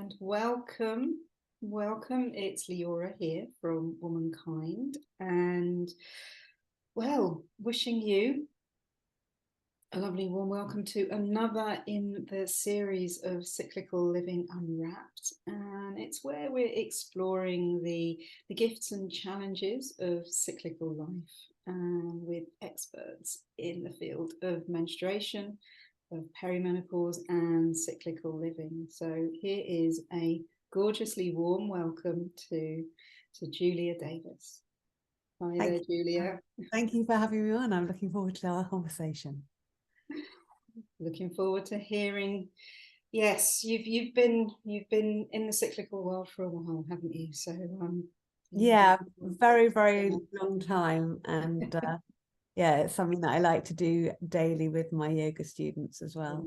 And welcome. It's Leora here from Womankind, and well, wishing you a lovely warm welcome to another in the series of Cyclical Living Unwrapped. And it's where we're exploring the gifts and challenges of cyclical life, with experts in the field of menstruation, of perimenopause and cyclical living. So here is a gorgeously warm welcome to Julia Davis. Hi there, Julia. Thank you for having me on. I'm looking forward to our conversation. Looking forward to hearing. Yes, you've been in the cyclical world for a while, haven't you? So yeah, very long time, and yeah, it's something that I like to do daily with my yoga students as well.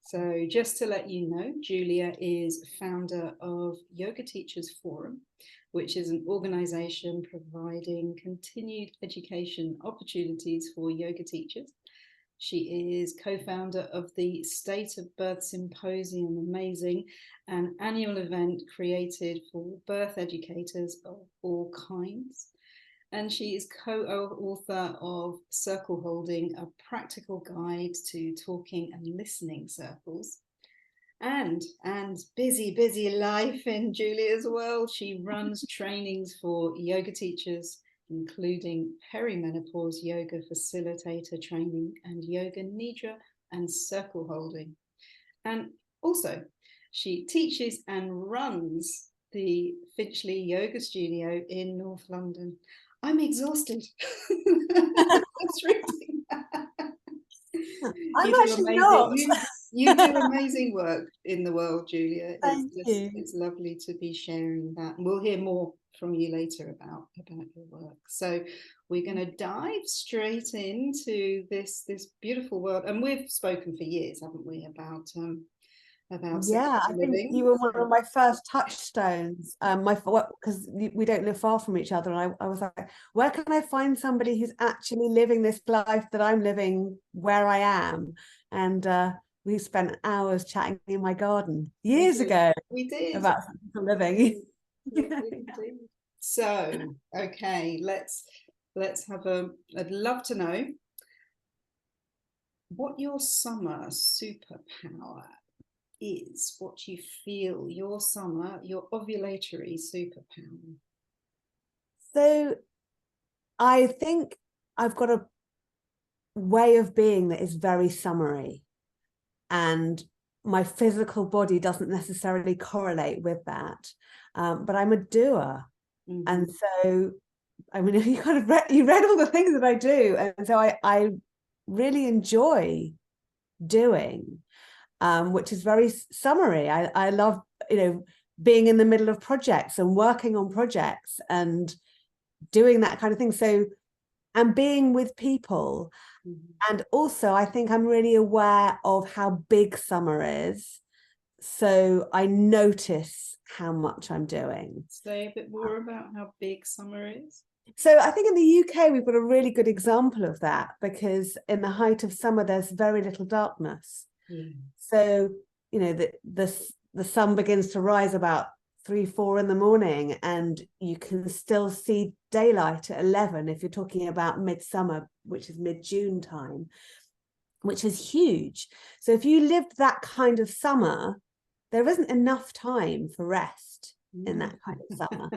So just to let you know, Julia is founder of Yoga Teachers Forum, which is an organization providing continued education opportunities for yoga teachers. She is co-founder of the State of Birth Symposium, amazing, an annual event created for birth educators of all kinds. And she is co-author of Circle Holding, a practical guide to talking and listening circles. And busy life in Julia's world. She runs trainings for yoga teachers, including perimenopause yoga facilitator training and yoga Nidra and circle holding. And also, she teaches and runs the Finchley Yoga Studio in North London. I'm exhausted. That's reading that. I'm actually not. You do amazing work in the world, Julia. Thank you. It's lovely to be sharing that. And we'll hear more from you later about your work. So we're going to dive straight into this beautiful world. And we've spoken for years, haven't we, about yeah, I think living. You were one of my first touchstones. Because we don't live far from each other, and I was like, where can I find somebody who's actually living this life that I'm living where I am? And we spent hours chatting in my garden years ago. We did about living. So, okay, let's have I'd love to know what your summer superpower is, what you feel your summer, your ovulatory superpower. So I think I've got a way of being that is very summery, and my physical body doesn't necessarily correlate with that, but I'm a doer. Mm-hmm. And so I mean, you read all the things that I do, and so I really enjoy doing, which is very summery. I love, being in the middle of projects and working on projects and doing that kind of thing. So, and being with people. Mm-hmm. And also I think I'm really aware of how big summer is. So I notice how much I'm doing. Say a bit more about how big summer is. So I think in the UK, we've got a really good example of that, because in the height of summer, there's very little darkness. Mm. So, the sun begins to rise about 3-4 in the morning, and you can still see daylight at 11 if you're talking about midsummer, which is mid-June time, which is huge. So if you lived that kind of summer, there isn't enough time for rest in that kind of summer.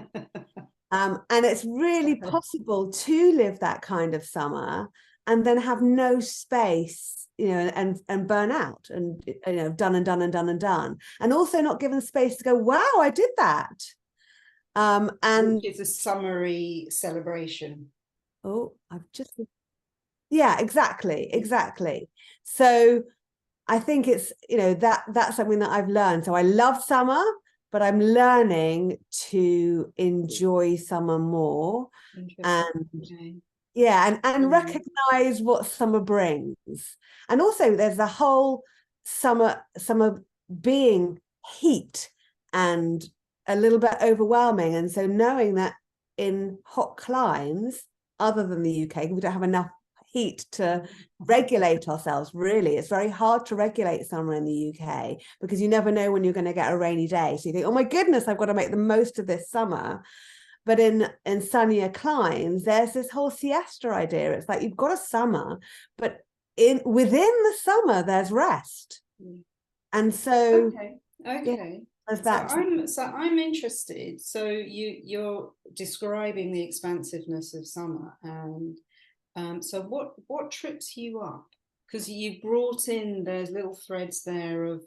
And it's really possible to live that kind of summer and then have no space, and burn out, and done, and also not given space to go, wow, I did that. And which is a summery celebration. Yeah, exactly. So I think it's, that's something that I've learned. So I love summer, but I'm learning to enjoy summer more, and and recognize what summer brings. And also there's the whole summer being heat and a little bit overwhelming. And so knowing that in hot climes, other than the UK, we don't have enough heat to regulate ourselves, really. It's very hard to regulate summer in the UK because you never know when you're going to get a rainy day. So you think, oh my goodness, I've got to make the most of this summer. But in sunnier climes, there's this whole siesta idea. It's like you've got a summer, but within the summer, there's rest. And so, okay. Yeah, So I'm interested. So you're describing the expansiveness of summer, and so what trips you up? Because you brought in, there's little threads there of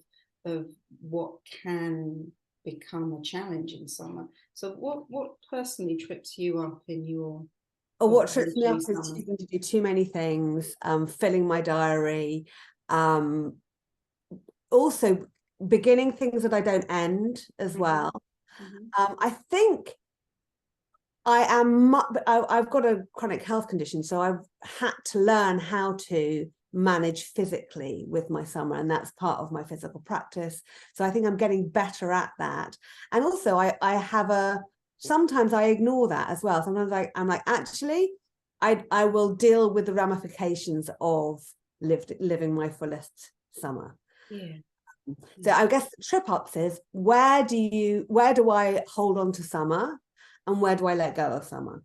what can become a challenge in summer. So what personally trips you up in your what trips me up is choosing to do too many things, filling my diary, also beginning things that I don't end as well. I think I've got a chronic health condition, so I've had to learn how to manage physically with my summer, and that's part of my physical practice. So I think I'm getting better at that. And also I have sometimes I ignore that as well. Sometimes I'm like, actually, I will deal with the ramifications of living my fullest summer. So I guess the trip ups is where do I hold on to summer and where do I let go of summer?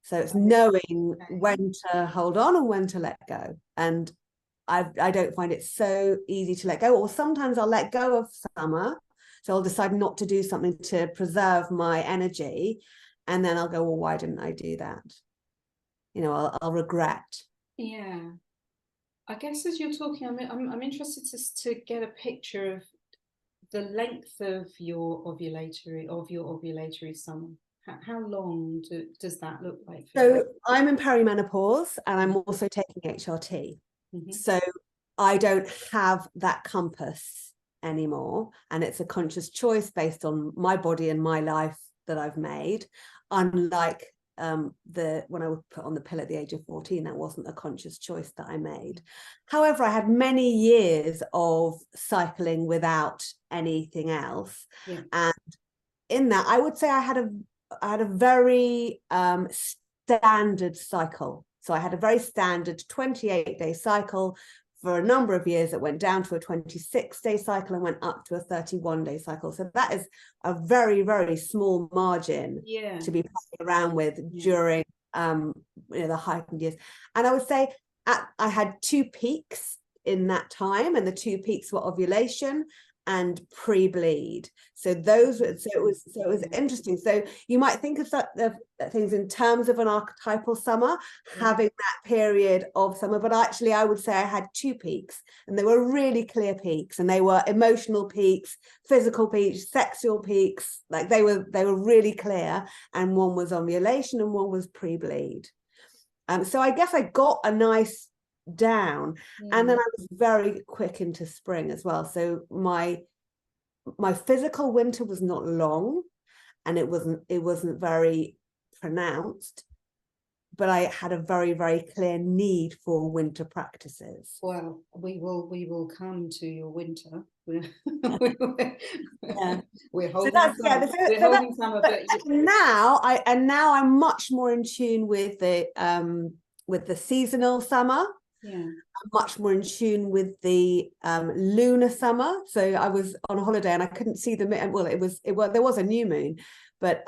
So it's knowing when to hold on and when to let go. And I don't find it so easy to let go. Or sometimes I'll let go of summer. So I'll decide not to do something to preserve my energy. And then I'll go, well, why didn't I do that? I'll regret. Yeah. I guess as you're talking, I'm interested to get a picture of the length of your ovulatory summer. How long does that look like? So I'm in perimenopause and I'm also taking HRT. So I don't have that compass anymore. And it's a conscious choice based on my body and my life that I've made. Unlike when I was put on the pill at the age of 14, that wasn't a conscious choice that I made. However, I had many years of cycling without anything else. And in that, I would say I had a very standard cycle. So I had a very standard 28-day cycle for a number of years. It went down to a 26-day cycle and went up to a 31-day cycle. So that is a very, very small margin to be playing around with during the heightened years. And I would say I had two peaks in that time, and the two peaks were ovulation and pre-bleed. So it was interesting. So you might think of things in terms of an archetypal summer, having that period of summer, but actually I would say I had two peaks, and they were really clear peaks, and they were emotional peaks, physical peaks, sexual peaks. Like they were really clear, and one was ovulation and one was pre-bleed. So I guess I got a nice down, and then I was very quick into spring as well. So my physical winter was not long, and it wasn't very pronounced, but I had a very, very clear need for winter practices. Well, we will come to your winter. We're holding summer, and now I'm much more in tune with the seasonal summer. I'm much more in tune with the lunar summer. So I was on a holiday and I couldn't see the moon. Well, there was a new moon, but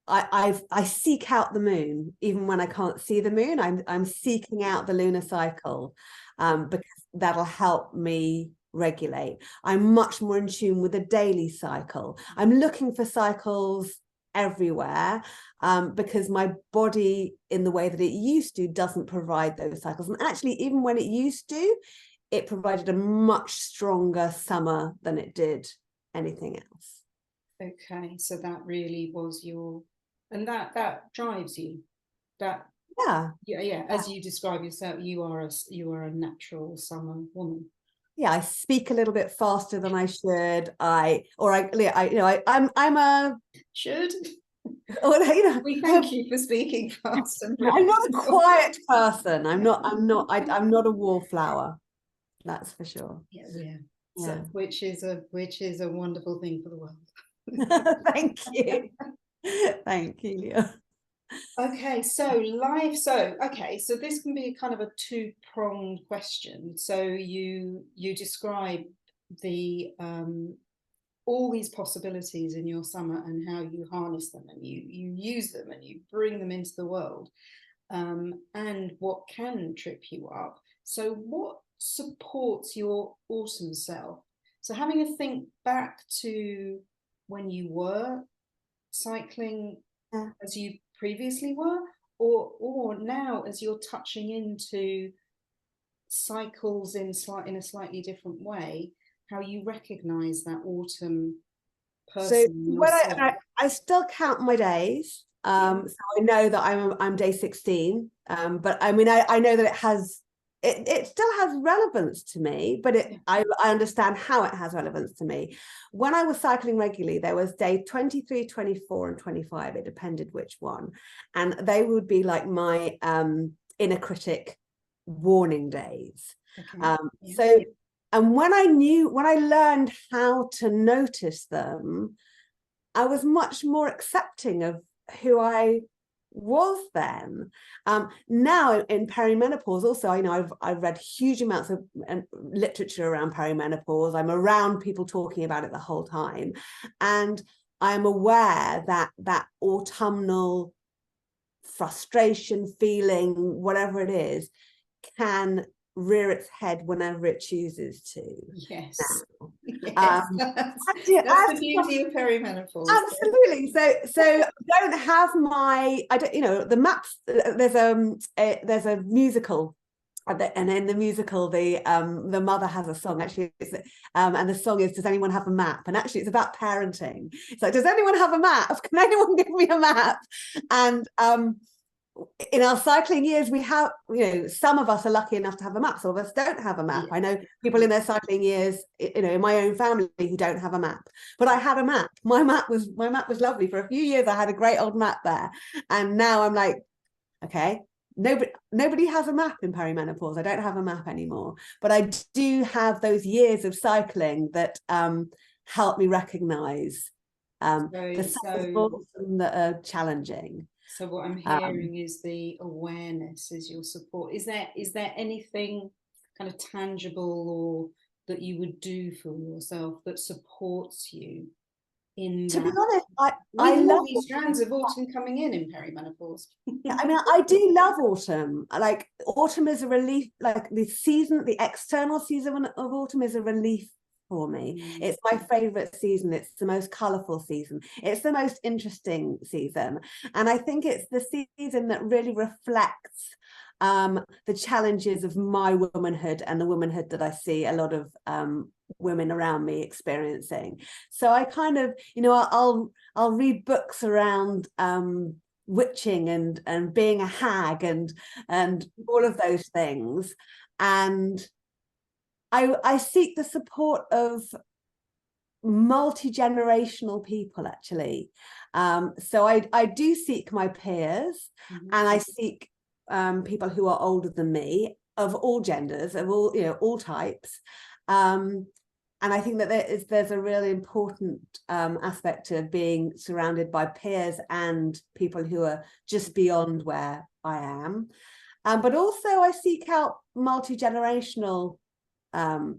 I seek out the moon even when I can't see the moon. I'm seeking out the lunar cycle because that'll help me regulate. I'm much more in tune with the daily cycle. I'm looking for cycles everywhere because my body, in the way that it used to, doesn't provide those cycles. And actually, even when it used to, it provided a much stronger summer than it did anything else. Okay, so that really was and that drives you. As you describe yourself, you are a natural summer woman. Yeah, I speak a little bit faster than I should. I'm a should. We thank you for speaking fast. I'm not a quiet person. I'm not a wallflower. That's for sure. Yeah. So, which is a wonderful thing for the world. Thank you. Thank you, Leah. Okay, so so this can be kind of a two-pronged question. So you describe the all these possibilities in your summer and how you harness them and you use them and you bring them into the world, and what can trip you up. So what supports your autumn self? So having a think back to when you were cycling as you previously were, or now as you're touching into cycles in a slightly different way, how you recognize that autumn So person in when yourself. I still count my days, so I know that I'm day 16, but I mean I know that it still has relevance to me, but I understand how it has relevance to me. When I was cycling regularly, there was day 23, 24 and 25. It depended which one, and they would be like my inner critic warning days. Okay. So and when I learned how to notice them, I was much more accepting of who I was then. Now in perimenopause, also, I know I've read huge amounts of literature around perimenopause. I'm around people talking about it the whole time. And I'm aware that that autumnal frustration, feeling, whatever it is, can rear its head whenever it chooses to. Yes. Yes. That's the beauty of perimenopause. Absolutely. So I don't have I don't, you know, the maps. There's a musical, and in the musical, the mother has a song. Actually, and the song is "Does anyone have a map?" And actually, it's about parenting. It's like, does anyone have a map? Can anyone give me a map? And in our cycling years, we have, you know, some of us are lucky enough to have a map, some of us don't have a map. I know people in their cycling years, you know, in my own family who don't have a map, but I had a map. My map was lovely. For a few years I had a great old map there, and now I'm like, okay, nobody has a map in perimenopause. I don't have a map anymore, but I do have those years of cycling that help me recognize the cycles that are challenging. So what I'm hearing is the awareness is your support. Is there anything kind of tangible or that you would do for yourself that supports you in to that? be honest, I love these strands of autumn coming in perimenopause. Yeah, I mean, I do love autumn. Like, autumn is a relief. Like, the external season of autumn is a relief for me. It's my favorite season. It's the most colorful season. It's the most interesting season. And I think it's the season that really reflects the challenges of my womanhood and the womanhood that I see a lot of women around me experiencing. So I kind of, you know, I'll read books around witching and being a hag and all of those things, and I seek the support of multi-generational people, actually. So I do seek my peers, and I seek people who are older than me, of all genders, of all, you know, all types. And I think that there's a really important aspect to being surrounded by peers and people who are just beyond where I am. But also I seek out multi-generational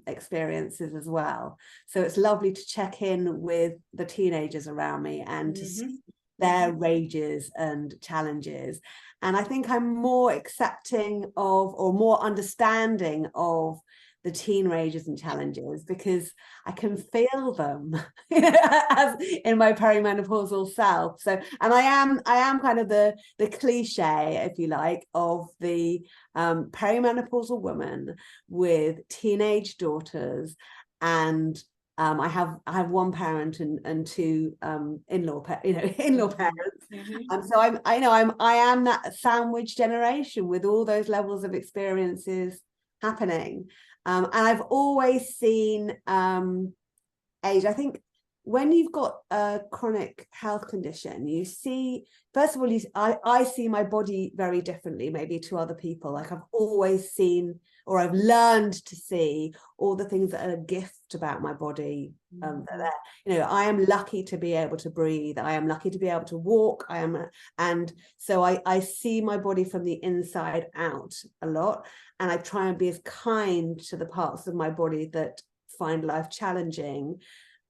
experiences as well. So it's lovely to check in with the teenagers around me and to see their rages and challenges. And I think I'm more accepting of, or more understanding of, the teen rages and challenges, because I can feel them as in my perimenopausal self. So, and I am kind of the cliche, if you like, of the perimenopausal woman with teenage daughters, and I have one parent and two in-law parents. So I am that sandwich generation with all those levels of experiences happening. And I've always seen age, I think when you've got a chronic health condition, you see, first of all, I see my body very differently, maybe to other people. Like I've always seen, or I've learned to see all the things that are a gift about my body. I am lucky to be able to breathe. I am lucky to be able to walk. And so I see my body from the inside out a lot. And I try and be as kind to the parts of my body that find life challenging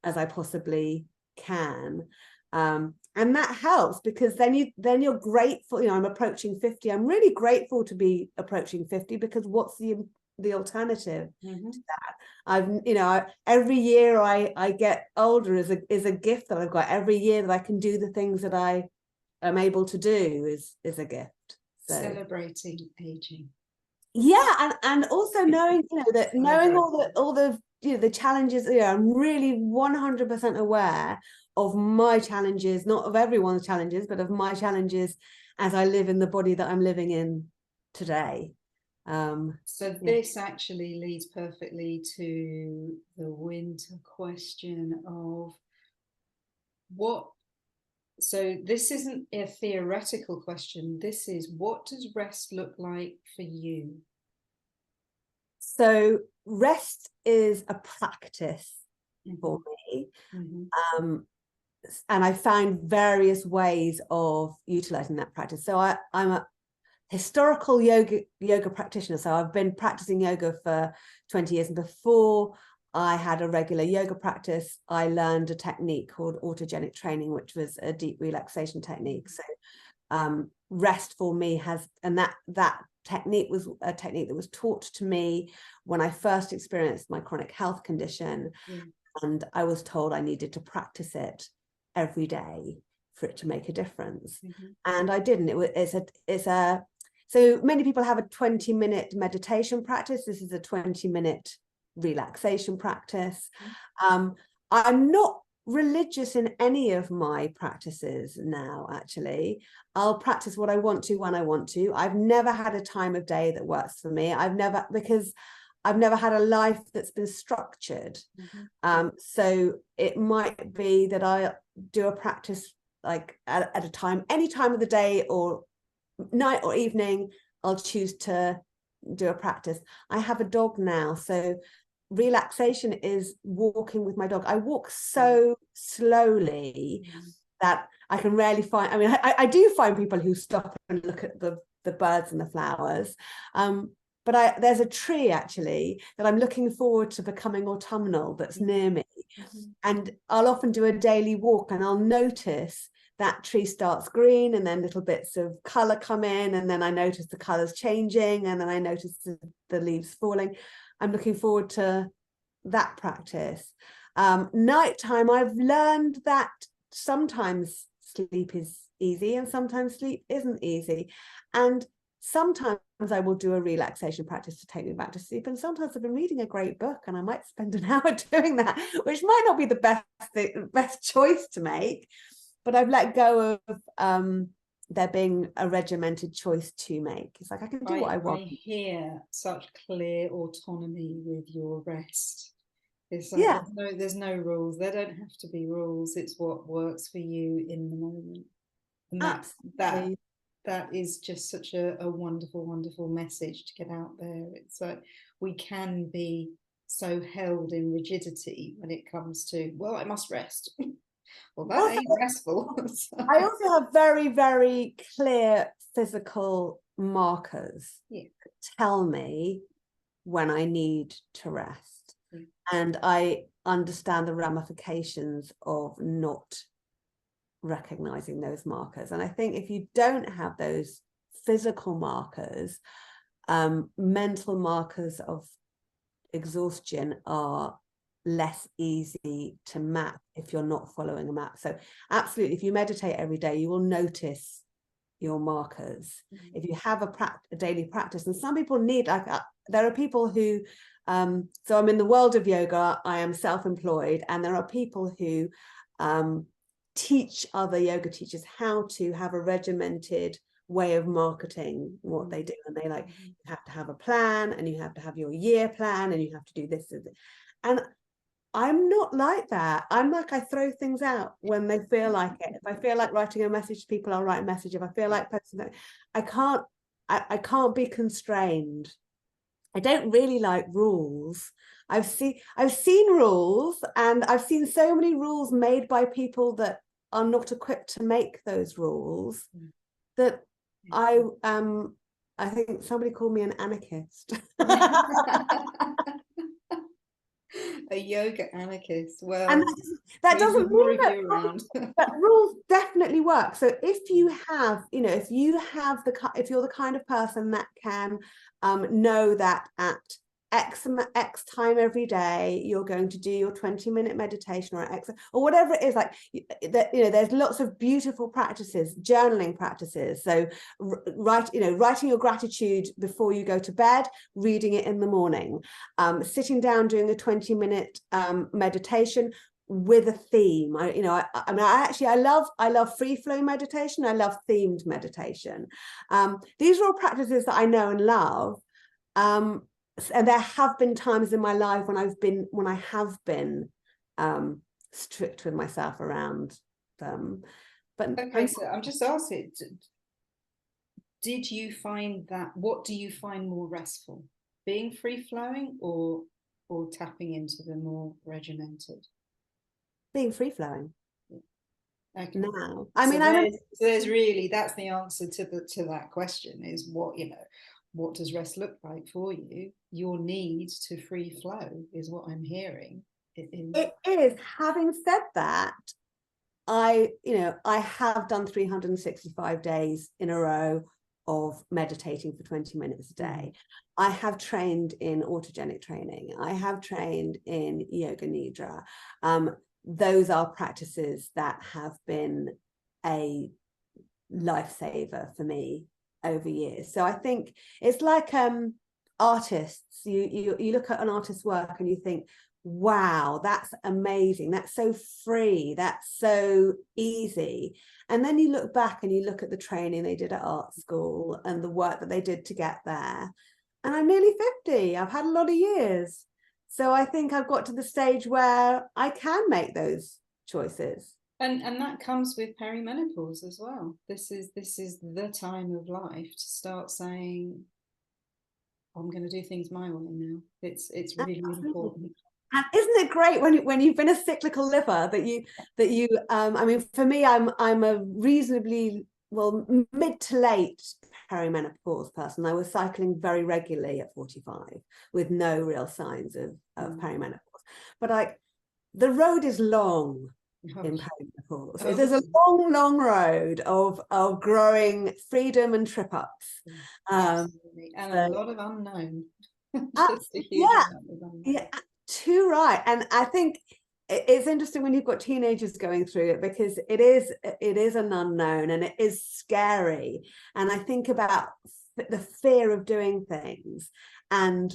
as I possibly can. And that helps, because then you're grateful. I'm approaching 50. I'm really grateful to be approaching 50, because what's the alternative to that? Every year I get older is a gift that I've got. Every year that I can do the things that I am able to do is a gift. So celebrating aging. Yeah, and also knowing, knowing all the the challenges. I'm really 100% aware of my challenges, not of everyone's challenges, but of my challenges as I live in the body that I'm living in today. So this actually leads perfectly to the winter question of what. So this isn't a theoretical question. This is, what does rest look like for you? So rest is a practice for me. And I find various ways of utilizing that practice. So I'm a historical yoga practitioner. So I've been practicing yoga for 20 years. And before I had a regular yoga practice, I learned a technique called autogenic training, which was a deep relaxation technique. So rest for me and that technique was a technique that was taught to me when I first experienced my chronic health condition. And I was told I needed to practice it every day for it to make a difference. And I didn't. So many people have a 20-minute meditation practice. This is a 20-minute relaxation practice. I'm not religious in any of my practices now. Actually, I'll practice what I want to when I want to. I've never had a time of day that works for me. Because I've never had a life that's been structured. So it might be that I do a practice like at a time, any time of the day or night or evening, I'll choose to do a practice. I have a dog now, so relaxation is walking with my dog. I walk so slowly that I can rarely find, I do find people who stop and look at the birds and the flowers. But there's a tree actually that I'm looking forward to becoming autumnal that's near me. And I'll often do a daily walk and I'll notice that tree starts green and then little bits of color come in, and then I notice the colors changing, and then I notice the leaves falling. I'm looking forward to that practice. Nighttime, I've learned that sometimes sleep is easy and sometimes sleep isn't easy. And sometimes I will do a relaxation practice to take me back to sleep. And sometimes I've been reading a great book and I might spend an hour doing that, which might not be the best choice to make, but I've let go of there being a regimented choice to make. It's like I can do what I want. I hear such clear autonomy with your rest. It's like there's no rules. There don't have to be rules. It's what works for you in the moment. And that is just such a wonderful, wonderful message to get out there. It's like we can be so held in rigidity when it comes to, well, I must rest. Well, that ain't restful. I also have very, very clear physical markers that tell me when I need to rest. And I understand the ramifications of not recognizing those markers. And I think if you don't have those physical markers, mental markers of exhaustion are less easy to map if you're not following a map. So absolutely, if you meditate every day, you will notice your markers. If you have a daily practice, and some people need, there are people who so I'm in the world of yoga, I am self-employed, and there are people who teach other yoga teachers how to have a regimented way of marketing what they do. And they you have to have a plan, and you have to have your year plan, and you have to do this. And I'm not like that. I'm like, I throw things out when they feel like it. If I feel like writing a message to people, I'll write a message. If I feel like posting that, I can't be constrained. I don't really like rules. I've seen rules, and I've seen so many rules made by people that are not equipped to make those rules, that I think somebody called me an anarchist. A yoga anarchist. Well, And that doesn't more mean of you around. that rules definitely work. So if you have, if you're the kind of person that can know that at X time every day you're going to do your 20-minute meditation, or X, or whatever it is, like that, there's lots of beautiful practices, journaling practices. So writing your gratitude before you go to bed, reading it in the morning, sitting down doing a 20-minute meditation with a theme. I love free flow meditation. I love themed meditation. These are all practices that I know and love. And there have been times in my life when I have been strict with myself around them. But okay, so I'm just asking, did you find that, what do you find more restful, being free flowing or tapping into the more regimented? being free flowing. Okay. Now, there's really, that's the answer to that question, is what does rest look like for you? Your need to free flow is what I'm hearing. It is. Having said that, I have done 365 days in a row of meditating for 20 minutes a day. I have trained in autogenic training. I have trained in yoga nidra. Those are practices that have been a lifesaver for me over years. So I think it's like artists. You look at an artist's work and you think, wow, that's amazing, that's so free, that's so easy. And then you look back and you look at the training they did at art school and the work that they did to get there. And I'm nearly 50. I've had a lot of years. So I think I've got to the stage where I can make those choices. And that comes with perimenopause as well. This is the time of life to start saying, I'm going to do things my way now. It's really important. And isn't it great when you've been a cyclical liver that you I mean, for me, I'm a reasonably, well, mid to late perimenopause person. I was cycling very regularly at 45 with no real signs of perimenopause. But the road is long in perimenopause. So there's a long road of growing freedom and trip ups. And a lot of unknown. Just a huge amount of unknown. Yeah, too right. And I think it's interesting when you've got teenagers going through it, because it is an unknown and it is scary. And I think about the fear of doing things. And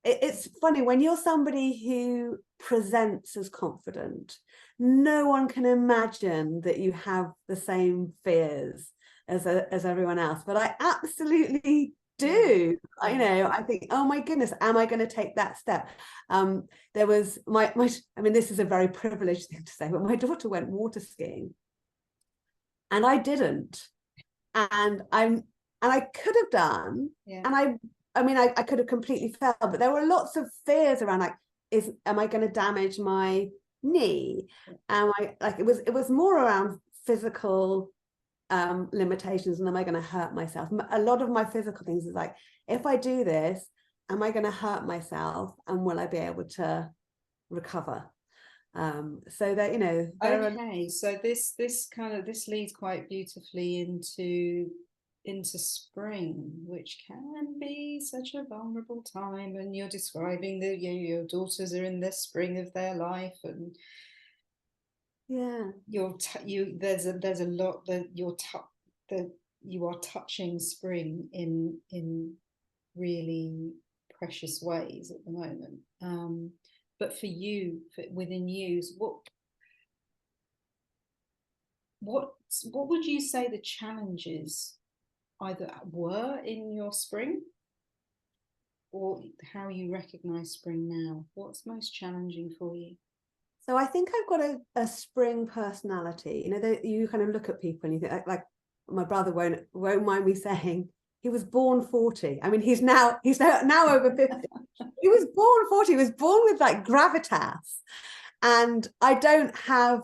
it's funny when you're somebody who presents as confident, no one can imagine that you have the same fears as everyone else. But I absolutely do. I think, oh my goodness, am I going to take that step? There was my I mean, this is a very privileged thing to say, but my daughter went water skiing and I didn't. And I could have done, and I could have completely failed, but there were lots of fears around, like, am I going to damage my knee? It was more around physical limitations, and am I going to hurt myself? A lot of my physical things is like, if I do this, am I going to hurt myself, and will I be able to recover? So that okay, so this leads quite beautifully into spring, which can be such a vulnerable time, and you're describing that your daughters are in the spring of their life, and there's a lot that you are touching spring in really precious ways at the moment. But for you, within you, what would you say the challenges either were in your spring? or how you recognize spring now? What's most challenging for you? So I think I've got a spring personality. You know, you kind of look at people and you think, like my brother won't mind me saying, he was born 40. I mean, he's now over 50. He was born 40. He was born with like gravitas, and I don't have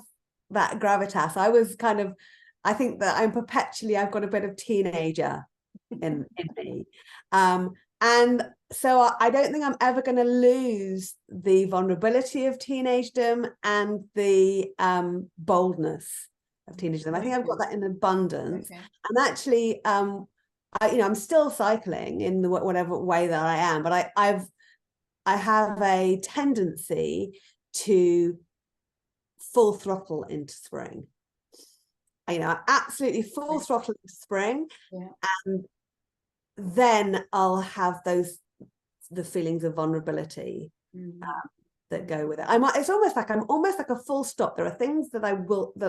that gravitas. I think that I've got a bit of teenager in me. And so I don't think I'm ever going to lose the vulnerability of teenagedom and the boldness of teenagedom. I think I've got that in abundance. Okay. And actually, I'm still cycling in the whatever way that I am, but I have a tendency to full throttle into spring. Absolutely full throttle into spring. Yeah. And then I'll have the feelings of vulnerability that go with it. It's almost like I'm almost like a full stop. There are things that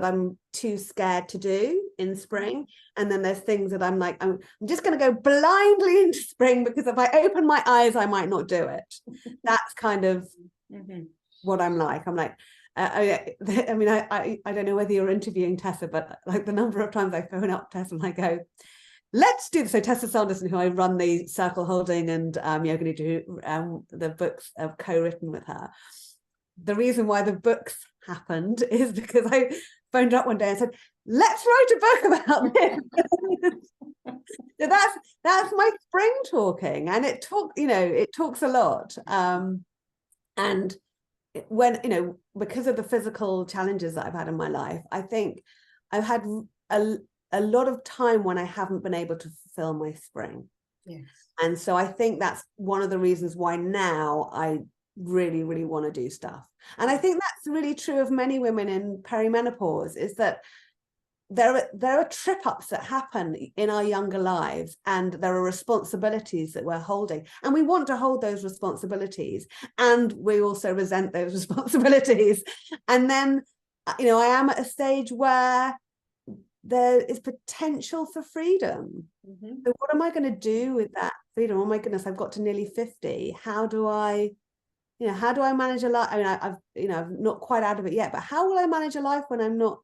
I'm too scared to do in spring, and then there's things that I'm like, I'm just going to go blindly into spring, because if I open my eyes, I might not do it. That's kind of what I'm like. I'm like, I don't know whether you're interviewing Tessa, but like the number of times I phone up Tessa and I go, let's do this. So Tessa Sanderson, who I run the Circle Holding and Yoga Nidra, the books I've co-written with her. The reason why the books happened is because I phoned up one day and said, let's write a book about this. So that's my spring talking, and it talks a lot. And when, because of the physical challenges that I've had in my life, I think I've had a lot of time when I haven't been able to fulfill my spring. Yes. And so I think that's one of the reasons why now I really, really want to do stuff. And I think that's really true of many women in perimenopause, is that there are trip-ups that happen in our younger lives, and there are responsibilities that we're holding, and we want to hold those responsibilities, and we also resent those responsibilities. And then, I am at a stage where there is potential for freedom. So what am I going to do with that freedom? Oh my goodness, I've got to nearly 50. How do I manage a life? I mean, I'm not quite out of it yet, but how will I manage a life when I'm not,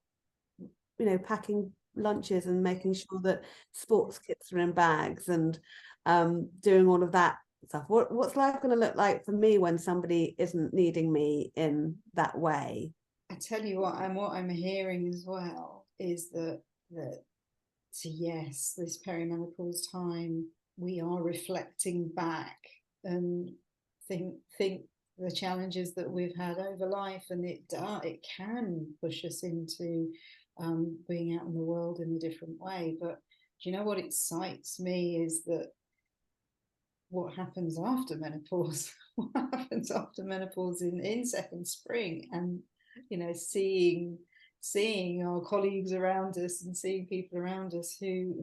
packing lunches and making sure that sports kits are in bags and doing all of that stuff? What's life going to look like for me when somebody isn't needing me in that way? I tell you what I'm hearing as well is that yes, this perimenopause time, we are reflecting back and think the challenges that we've had over life, and it can push us into being out in the world in a different way. But do you know what excites me is that what happens after menopause? What happens after menopause in second spring, and seeing our colleagues around us and seeing people around us who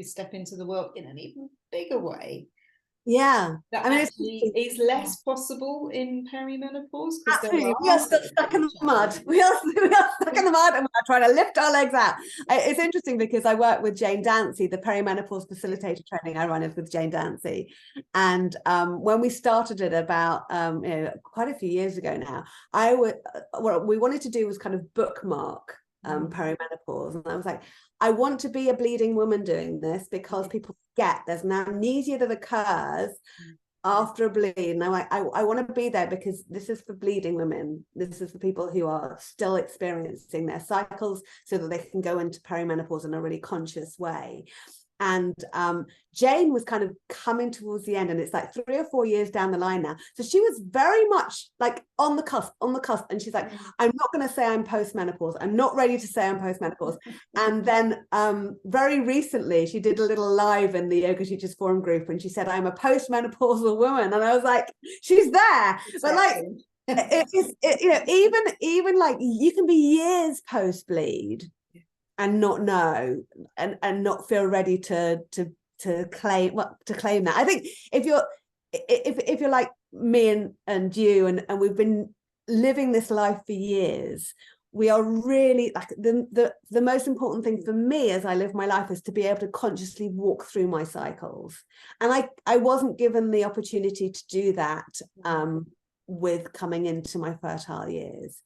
step into the world in an even bigger way. Yeah, That actually is less possible in perimenopause. Absolutely, we are still stuck in the mud. We are stuck in the mud, and we're trying to lift our legs out. It's interesting because I work with Jane Dancy, the perimenopause facilitator training I run is with Jane Dancy, and when we started it about quite a few years ago now, what we wanted to do was kind of bookmark perimenopause, and I was like, I want to be a bleeding woman doing this, because people forget there's an amnesia that occurs after a bleed, and I'm like, I want to be there, because this is for bleeding women. This is for people who are still experiencing their cycles, so that they can go into perimenopause in a really conscious way. And Jane was kind of coming towards the end, and it's like 3 or 4 years down the line now. So she was very much like on the cusp. And she's like, I'm not going to say I'm postmenopause. I'm not ready to say I'm postmenopause. And then very recently, she did a little live in the Yoga Teachers Forum group, and she said, I'm a postmenopausal woman. And I was like, she's there. But like, even like, you can be years post-bleed and not know, and not feel ready to claim that. I think if you're like me and you, and we've been living this life for years, we are really like the most important thing for me as I live my life is to be able to consciously walk through my cycles. And I wasn't given the opportunity to do that with coming into my fertile years.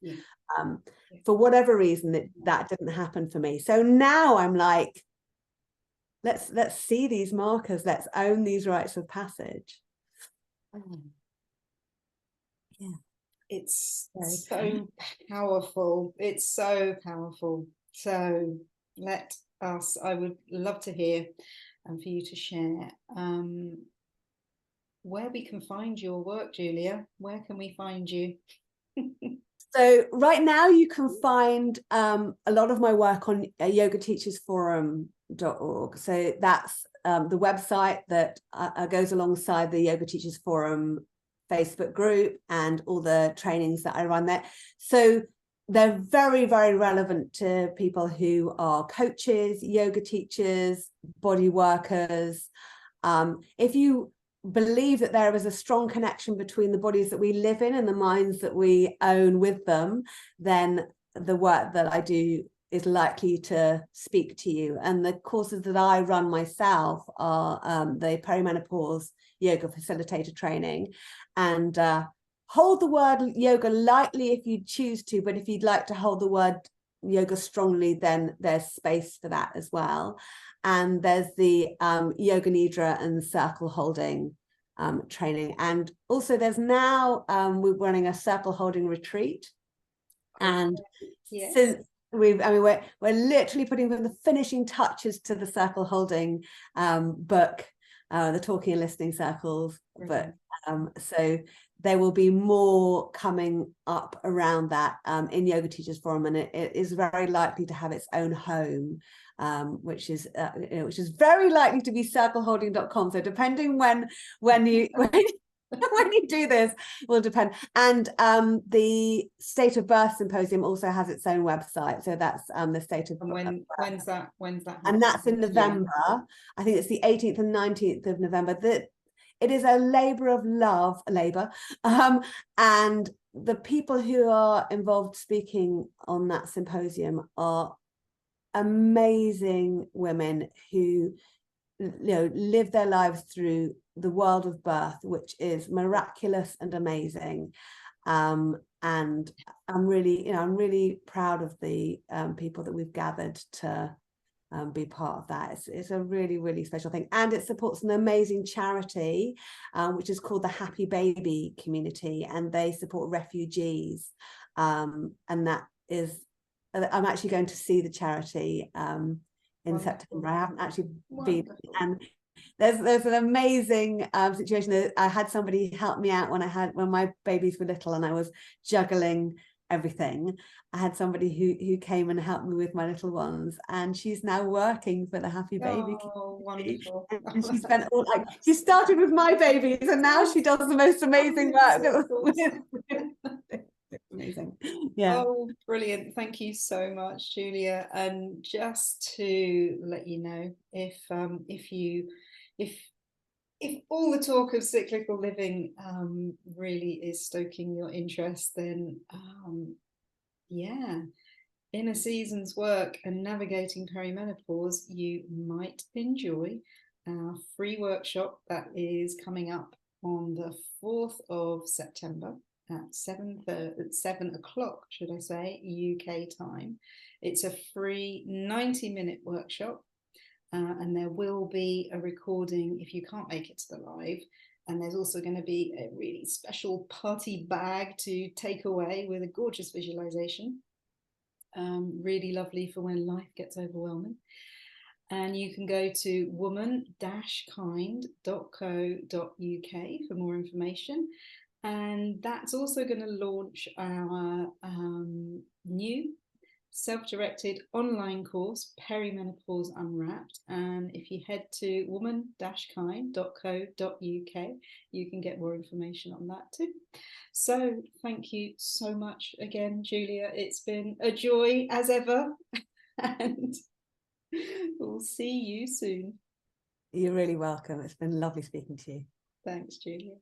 For whatever reason, that didn't happen for me. So now I'm like, let's see these markers, let's own these rites of passage. Yeah. It's so powerful. It's so powerful. So I would love to hear and for you to share where we can find your work, Julia. Where can we find you? So right now you can find a lot of my work on yogateachersforum.org. So that's the website that goes alongside the Yoga Teachers Forum Facebook group and all the trainings that I run there. So they're very, very relevant to people who are coaches, yoga teachers, body workers. If you believe that there is a strong connection between the bodies that we live in and the minds that we own with them, then the work that I do is likely to speak to you. And the courses that I run myself are the Perimenopause Yoga Facilitator training, and hold the word yoga lightly if you choose to, but if you'd like to hold the word yoga strongly, then there's space for that as well. And there's the yoga nidra and circle holding training. And also there's now we're running a circle holding retreat. And since we're literally putting the finishing touches to the circle holding book, the talking and listening circles book. So there will be more coming up around that in Yoga Teachers Forum, and it is very likely to have its own home, which is very likely to be circleholding.com. So depending when you when you do this will depend. And the State of Birth Symposium also has its own website. So that's the State of Birth. When's that? And that's in November. I think it's the 18th and 19th of November. It is a labor of love, and the people who are involved speaking on that symposium are amazing women who live their lives through the world of birth, which is miraculous and amazing. And I'm really proud of the people that we've gathered to be part of that. It's a really, really special thing, and it supports an amazing charity which is called the Happy Baby Community, and they support refugees, and that is, I'm actually going to see the charity in September. I haven't actually been, and there's an amazing situation that I had somebody help me out when my babies were little and I was juggling everything. I had somebody who came and helped me with my little ones, and she's now working for the Happy Baby. Oh, wonderful. And she spent she started with my babies and now she does the most amazing work. Amazing. Yeah. Oh, brilliant. Thank you so much, Julia. And just to let you know, if all the talk of cyclical living really is stoking your interest, then in a season's work and navigating perimenopause, you might enjoy our free workshop that is coming up on the 4th of September at 7 o'clock, should I say, UK time. It's a free 90-minute workshop, and there will be a recording if you can't make it to the live. And there's also going to be a really special party bag to take away with a gorgeous visualization. Really lovely for when life gets overwhelming. And you can go to woman-kind.co.uk for more information. And that's also going to launch our new self-directed online course, Perimenopause Unwrapped. And if you head to woman-kind.co.uk, you can get more information on that too. So thank you so much again, Julia. It's been a joy as ever, and we'll see you soon. You're really welcome. It's been lovely speaking to you. Thanks, Julia.